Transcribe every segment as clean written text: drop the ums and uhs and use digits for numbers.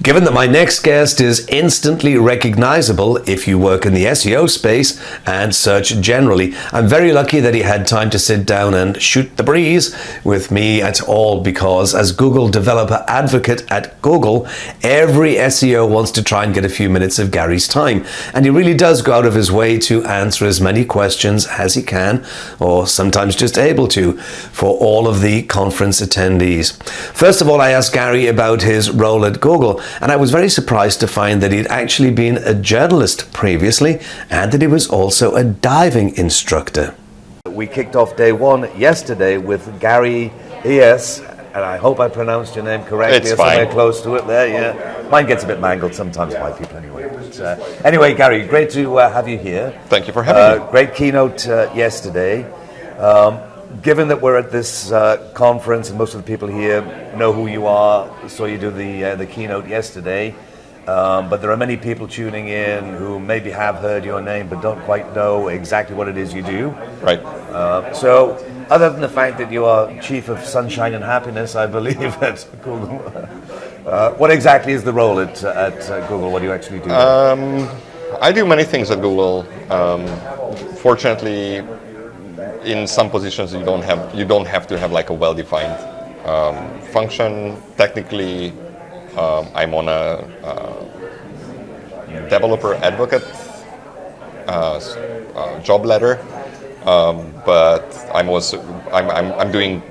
Given that my next guest is instantly recognizable if you work in the SEO space and search generally, I'm very lucky that he had time to sit down and shoot the breeze with me at all, because as Google developer advocate at Google, every SEO wants to try and get a few minutes of Gary's time, and he really does go out of his way to answer as many questions as he can, or sometimes just able to, for all of the conference attendees. First of all, I asked Gary about his role at Google, and I was very surprised to find that he'd actually been a journalist previously and that he was also a diving instructor. We kicked off day one yesterday with Gary Illyes, and I hope I pronounced your name correctly. It's fine. Somewhere close to it there, yeah. Mine gets a bit mangled sometimes by people anyway. But, anyway, Gary, great to have you here. Thank you for having me. Great keynote yesterday. Given that we're at this conference and most of the people here know who you are, saw you do the keynote yesterday, but there are many people tuning in who maybe have heard your name but don't quite know exactly what it is you do. Right. So, other than the fact that you are Chief of Sunshine and Happiness, I believe, at Google, what exactly is the role at Google? What do you actually do? I do many things at Google. Fortunately, in some positions you don't have to have like a well-defined function. Technically, I'm on a developer advocate job ladder, but I'm doing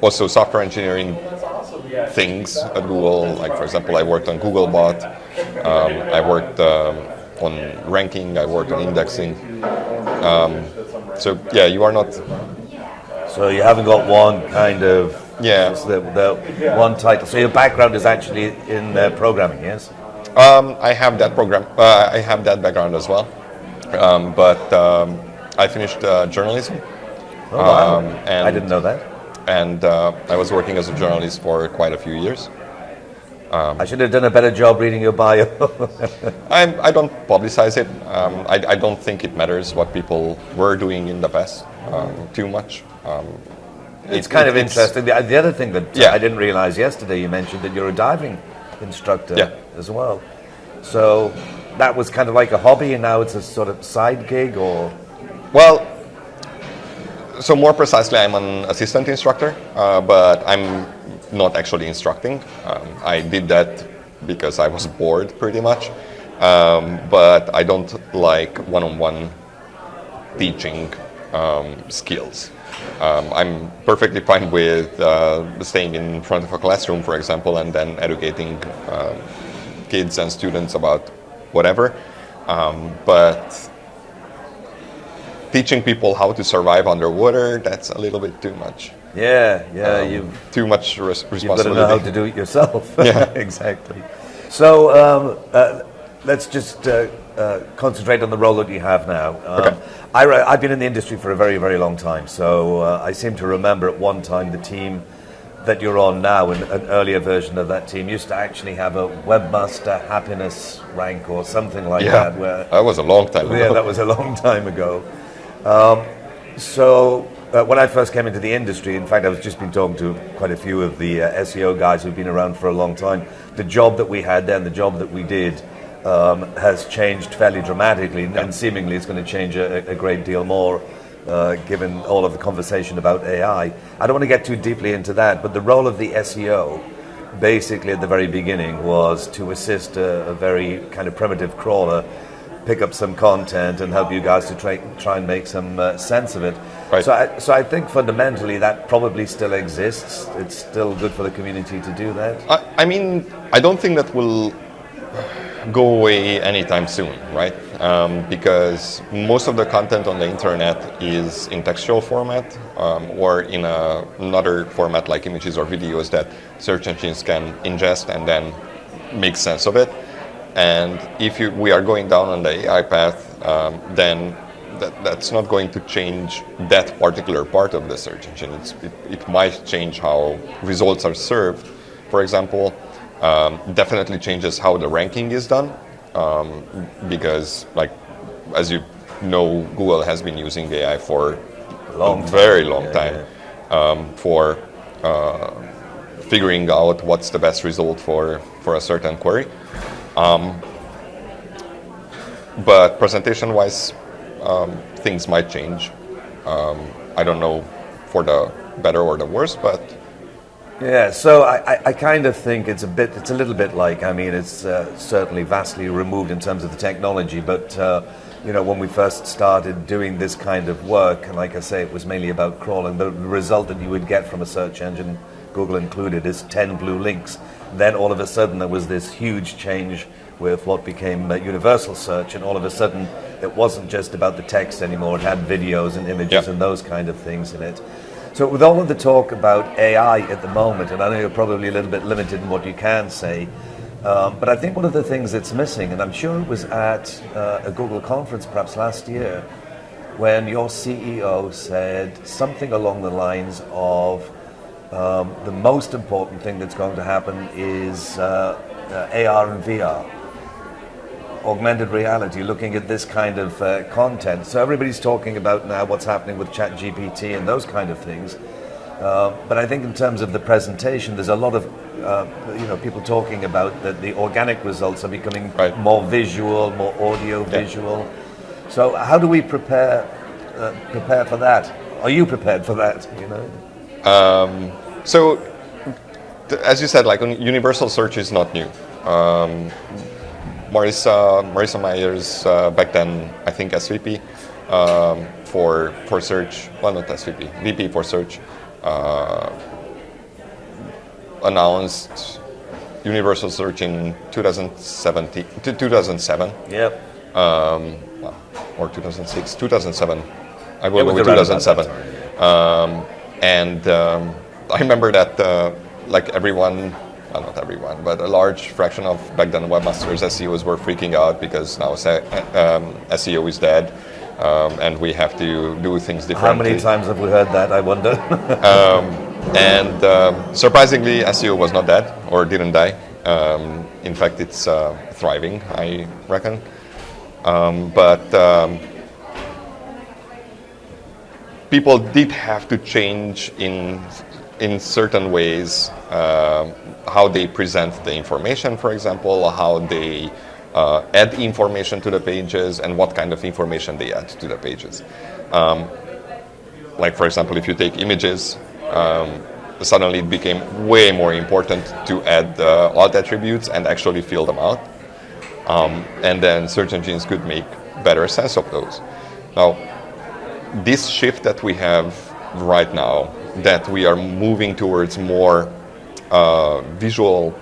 also software engineering things at Google. Like, for example, I worked on Googlebot. I worked on ranking. I worked on indexing. So yeah, you are not. So you haven't got one kind of the one title. So your background is actually in programming, yes? I have that I have that background as well, but I finished journalism. Oh, wow. And I didn't know that. And I was working as a journalist for quite a few years. I should have done a better job reading your bio. I don't publicize it. I don't think it matters what people were doing in the past too much. It's kind of interesting. The other thing that I didn't realize yesterday, you mentioned that you're a diving instructor as well. So that was kind of like a hobby, and now it's a sort of side gig, or? Well, so more precisely, I'm an assistant instructor, but I'm not actually instructing. I did that because I was bored pretty much, but I don't like one-on-one teaching skills. I'm perfectly fine with staying in front of a classroom, for example, and then educating kids and students about whatever, but teaching people how to survive underwater, that's a little bit too much. You've too much responsibility. You've got to know how to do it yourself. Yeah, exactly. So let's just concentrate on the role that you have now. Okay. I've been in the industry for a very, very long time, so I seem to remember at one time the team that you're on now, and an earlier version of that team used to actually have a webmaster happiness rank or something like that. Where that was a long time ago. Yeah, that was a long time ago. When I first came into the industry, in fact, I've just been talking to quite a few of the SEO guys who've been around for a long time. The job that we had then, the job that we did, has changed fairly dramatically, and seemingly it's going to change a great deal more, given all of the conversation about AI. I don't want to get too deeply into that, but the role of the SEO, basically at the very beginning, was to assist a very kind of primitive crawler pick up some content and help you guys to try and make some sense of it. Right. So I think fundamentally that probably still exists. It's still good for the community to do that. I mean, I don't think that will go away anytime soon, right? Because most of the content on the internet is in textual format or in another format like images or videos that search engines can ingest and then make sense of it. And if we are going down on the AI path, then that's not going to change that particular part of the search engine. It might change how results are served. For example, definitely changes how the ranking is done, because, like, as you know, Google has been using AI for a very long time for figuring out what's the best result for a certain query. But presentation-wise, things might change. I don't know for the better or the worse, but yeah. So I kind of think it's a little bit like, I mean, it's certainly vastly removed in terms of the technology, but when we first started doing this kind of work, and like I say, it was mainly about crawling. The result that you would get from a search engine, Google included, is 10 blue links. Then all of a sudden there was this huge change with what became universal search, and all of a sudden it wasn't just about the text anymore. It had videos and images and those kind of things in it. So with all of the talk about AI at the moment, and I know you're probably a little bit limited in what you can say, but I think one of the things that's missing, and I'm sure it was at a Google conference perhaps last year, when your CEO said something along the lines of the most important thing that's going to happen is AR and VR, augmented reality, looking at this kind of content. So everybody's talking about now what's happening with ChatGPT and those kind of things. But I think in terms of the presentation, there's a lot of people talking about that the organic results are becoming more visual, more audio visual. So how do we prepare for that? Are you prepared for that? So, as you said, like universal search is not new. Marissa Myers, back then I think SVP for search, well not SVP, VP for search, announced universal search in 2007. Yep. Or 2006, 2007. I will go with 2007. I remember that like everyone, well, not everyone, but a large fraction of back then webmasters, SEOs were freaking out because now SEO is dead, and we have to do things differently. How many times have we heard that, I wonder? Surprisingly, SEO was not dead or didn't die. In fact, it's thriving, I reckon. People did have to change in certain ways how they present the information, for example, how they add information to the pages, and what kind of information they add to the pages. Like, for example, if you take images, suddenly it became way more important to add alt attributes and actually fill them out. And then search engines could make better sense of those. Now, this shift that we have right now, that we are moving towards more visual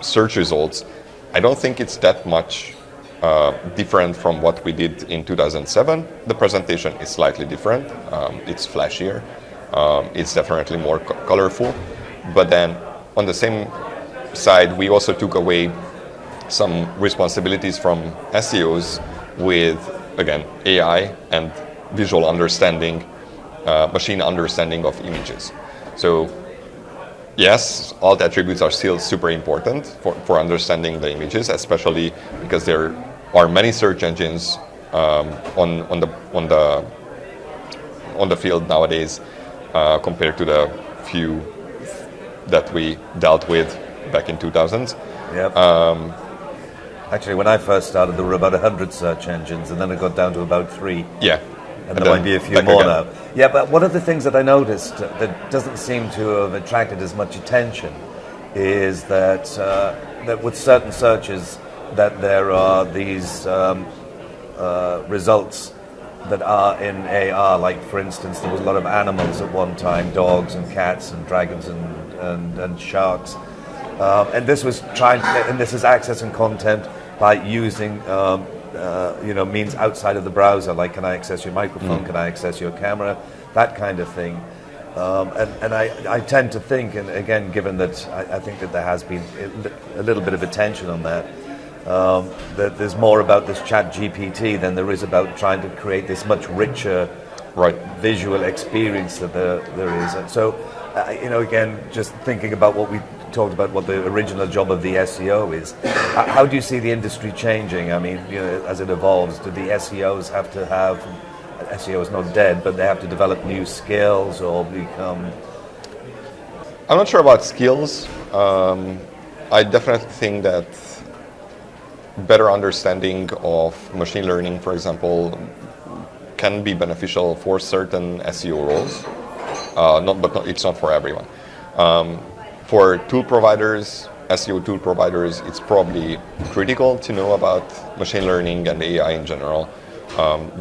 search results, I don't think it's that much different from what we did in 2007. The presentation is slightly different. It's flashier. It's definitely more colorful. But then on the same side, we also took away some responsibilities from SEOs with, again, AI and visual understanding, machine understanding of images. So yes, alt attributes are still super important for understanding the images, especially because there are many search engines on the field nowadays compared to the few that we dealt with back in 2000s. Yep. Actually, when I first started, there were about 100 search engines, and then it got down to about 3. Yeah. And there might be a few more now. Yeah, but one of the things that I noticed that doesn't seem to have attracted as much attention is that that with certain searches that there are these results that are in AR. Like, for instance, there was a lot of animals at one time, dogs and cats and dragons and sharks. And this was this is accessing content by using means outside of the browser, like can I access your microphone, can I access your camera, that kind of thing. And I tend to think, and again, given that I think that there has been a little bit of attention on that, that there's more about this ChatGPT than there is about trying to create this much richer visual experience that there is. And so, again, just thinking about what we talked about, what the original job of the SEO is. How do you see the industry changing? I mean, as it evolves, do the SEOs have to have, SEO is not dead, but they have to develop new skills or become... I'm not sure about skills. I definitely think that better understanding of machine learning, for example, can be beneficial for certain SEO roles. It's not for everyone. For tool providers, SEO tool providers, it's probably critical to know about machine learning and AI in general,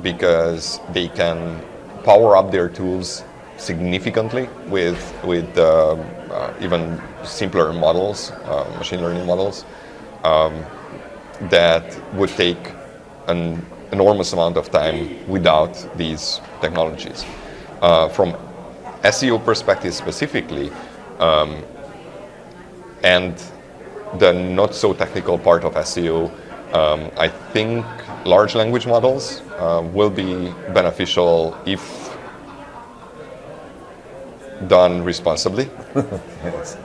because they can power up their tools significantly with even simpler models, machine learning models, that would take an enormous amount of time without these technologies. From SEO perspective specifically, and the not so technical part of SEO, I think large language models will be beneficial if done responsibly. Yes.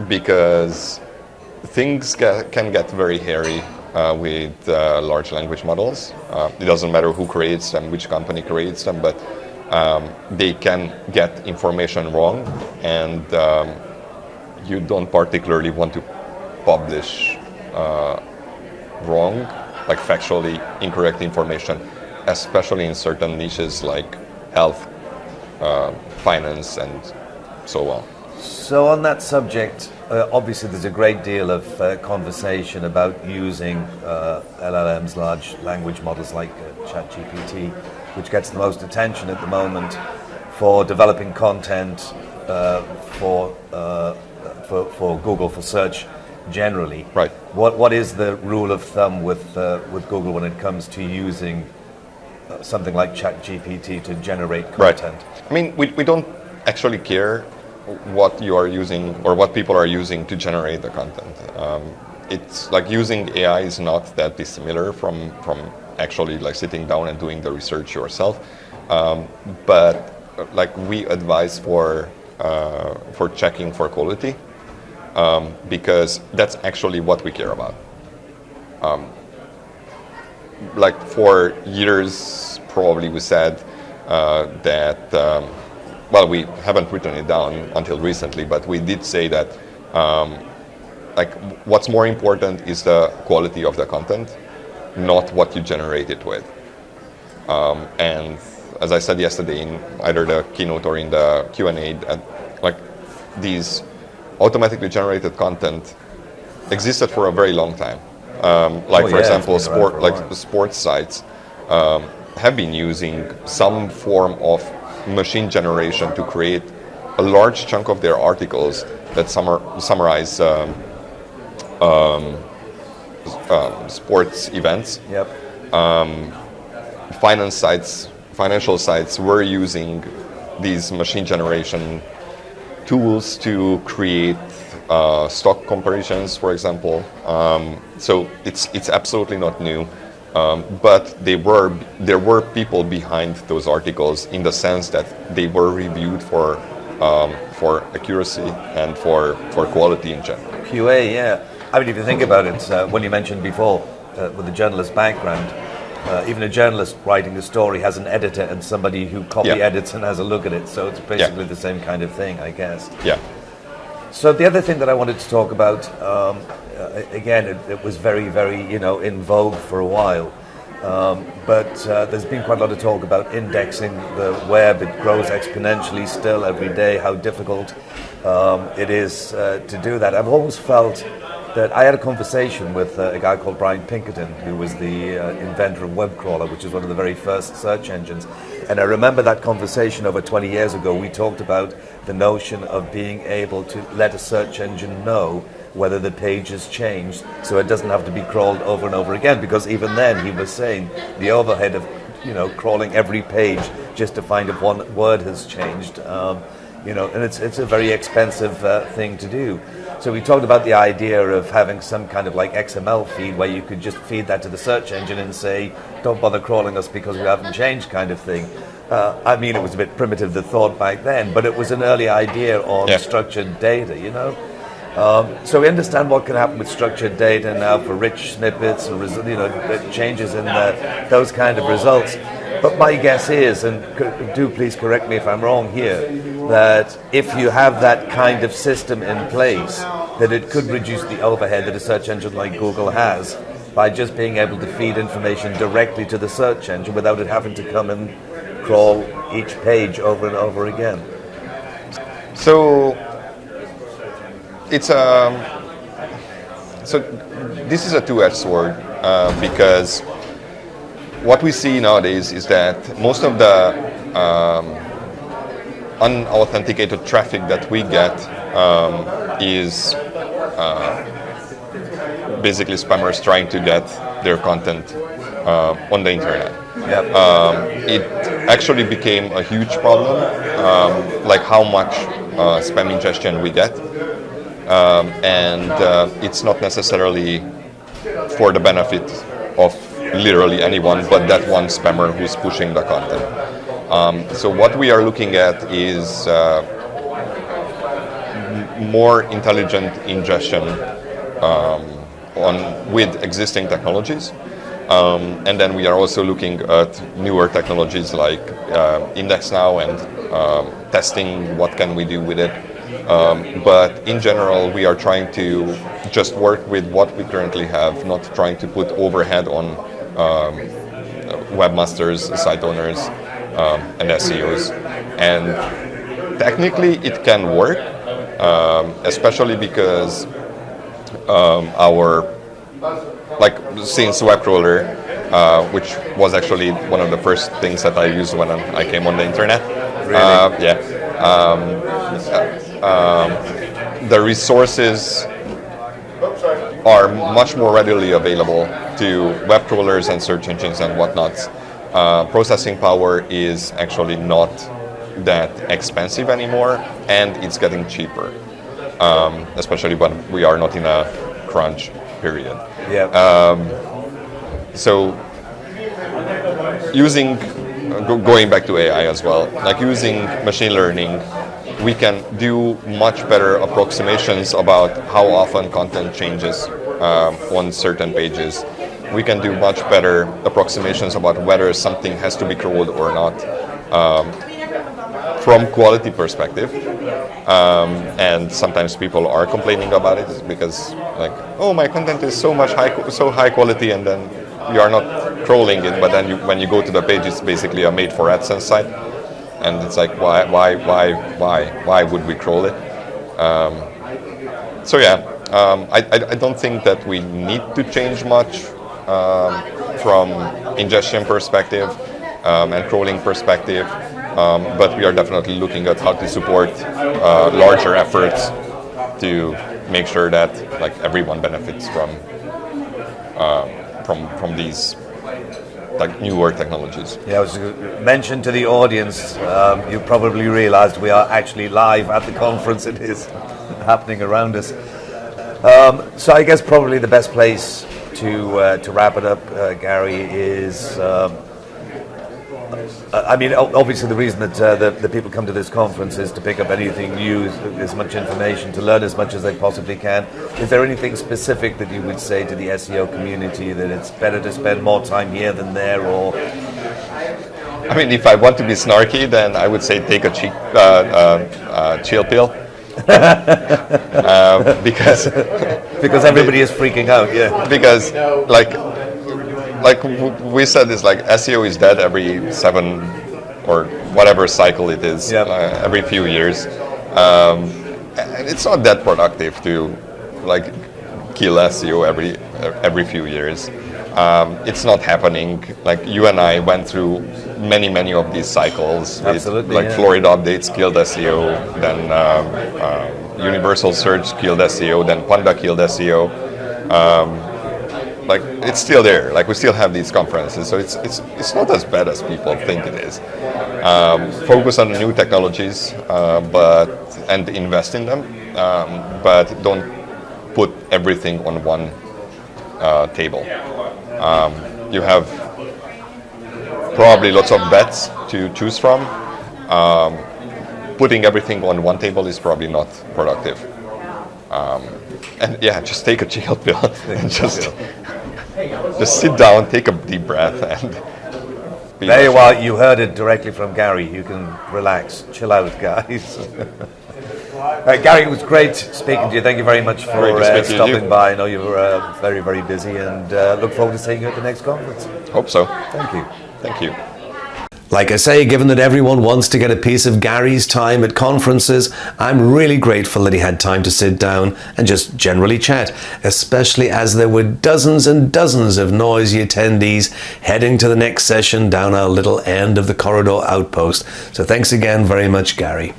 Because things can get very hairy with large language models. It doesn't matter who creates them, which company creates them, but they can get information wrong, and you don't particularly want to publish wrong, like factually incorrect information, especially in certain niches like health, finance, and so on. So on that subject, obviously there's a great deal of conversation about using LLMs, large language models like ChatGPT, which gets the most attention at the moment for developing content for Google, for search generally. Right. What is the rule of thumb with Google when it comes to using something like ChatGPT to generate content? Right. I mean, we don't actually care what you are using or what people are using to generate the content. It's like using AI is not that dissimilar from actually like sitting down and doing the research yourself. But like we advise for checking for quality, because that's actually what we care about. Like for years, probably we said that. Well, we haven't written it down until recently, but we did say that like what's more important is the quality of the content, not what you generate it with. And as I said yesterday in either the keynote or in the Q&A, like these automatically generated content existed for a very long time. For example, sports sites have been using some form of machine generation to create a large chunk of their articles that summarize sports events. Yep. Financial sites were using these machine generation tools to create stock comparisons, for example. So it's absolutely not new. But there were people behind those articles in the sense that they were reviewed for accuracy and for quality in general. QA, yeah. I mean, if you think about it, when you mentioned before, with a journalist background, even a journalist writing a story has an editor and somebody who copy edits and has a look at it. So it's basically the same kind of thing, I guess. Yeah. So the other thing that I wanted to talk about, again, it was very, very, in vogue for a while. But there's been quite a lot of talk about indexing the web. It grows exponentially still every day, how difficult it is to do that. I've always felt that I had a conversation with a guy called Brian Pinkerton, who was the inventor of WebCrawler, which is one of the very first search engines. And I remember that conversation over 20 years ago. We talked about the notion of being able to let a search engine know whether the page has changed, so it doesn't have to be crawled over and over again, because even then he was saying the overhead of crawling every page just to find if one word has changed, and it's a very expensive thing to do. So we talked about the idea of having some kind of like XML feed where you could just feed that to the search engine and say, don't bother crawling us because we haven't changed, kind of thing. I mean, it was a bit primitive, the thought back then, but it was an early idea on structured data, So we understand what can happen with structured data now for rich snippets and changes in those kind of results. But my guess is, and do please correct me if I'm wrong here, that if you have that kind of system in place, that it could reduce the overhead that a search engine like Google has by just being able to feed information directly to the search engine without it having to come and crawl each page over and over again. So it's so this is a two-edged sword because what we see nowadays is that most of the unauthenticated traffic that we get is basically spammers trying to get their content on the internet. Yep. It actually became a huge problem, like how much spam ingestion we get, and it's not necessarily for the benefit of literally anyone, but that one spammer who's pushing the content. So what we are looking at is more intelligent ingestion with existing technologies. And then we are also looking at newer technologies like Index Now and testing what can we do with it. But in general, we are trying to just work with what we currently have, not trying to put overhead on webmasters, site owners, and SEOs. And technically, it can work, especially because since Webcrawler, which was actually one of the first things that I used when I came on the internet. Really? The resources are much more readily available to web crawlers and search engines and whatnots. Processing power is actually not that expensive anymore, and it's getting cheaper, especially when we are not in a crunch period. Yeah. So going back to AI as well, like using machine learning, we can do much better approximations about how often content changes on certain pages. We can do much better approximations about whether something has to be crawled or not from quality perspective. And sometimes people are complaining about it because like, oh, my content is so high quality, and then you are not crawling it, but then when you go to the page, it's basically a made for AdSense site. And it's like, why would we crawl it? I don't think that we need to change much from ingestion perspective and crawling perspective, but we are definitely looking at how to support larger efforts to make sure that like everyone benefits from these like newer technologies. Yeah, I was mentioned to the audience, you probably realized we are actually live at the conference. It is happening around us. So I guess probably the best place to wrap it up, Gary, is obviously the reason that the people come to this conference is to pick up anything new, as much information, to learn as much as they possibly can. Is there anything specific that you would say to the SEO community, that it's better to spend more time here than there, or? I mean, if I want to be snarky, then I would say take a chill pill. Because everybody is freaking out, yeah. Because like we said, this like SEO is dead every 7 or whatever cycle it is, every few years, and it's not that productive to like kill SEO every few years. It's not happening. Like you and I went through many of these cycles. Absolutely, with, like Florida updates killed SEO, then Universal Search killed SEO, then Panda killed SEO. Like it's still there. Like we still have these conferences, so it's not as bad as people think it is. Focus on the new technologies, and invest in them, but don't put everything on one table. You have probably lots of bets to choose from. Putting everything on one table is probably not productive. And yeah, just take a chill pill and just sit down, take a deep breath, and be There you rushing. are. You heard it directly from Gary. You can relax, chill out, guys. Gary, it was great speaking to you. Thank you very much Great for to speak to you stopping too. by. I know you were very, very busy, and look forward to seeing you at the next conference. Hope so. Thank you. Thank you. Like I say, given that everyone wants to get a piece of Gary's time at conferences, I'm really grateful that he had time to sit down and just generally chat, especially as there were dozens and dozens of noisy attendees heading to the next session down our little end of the corridor outpost. So thanks again very much, Gary.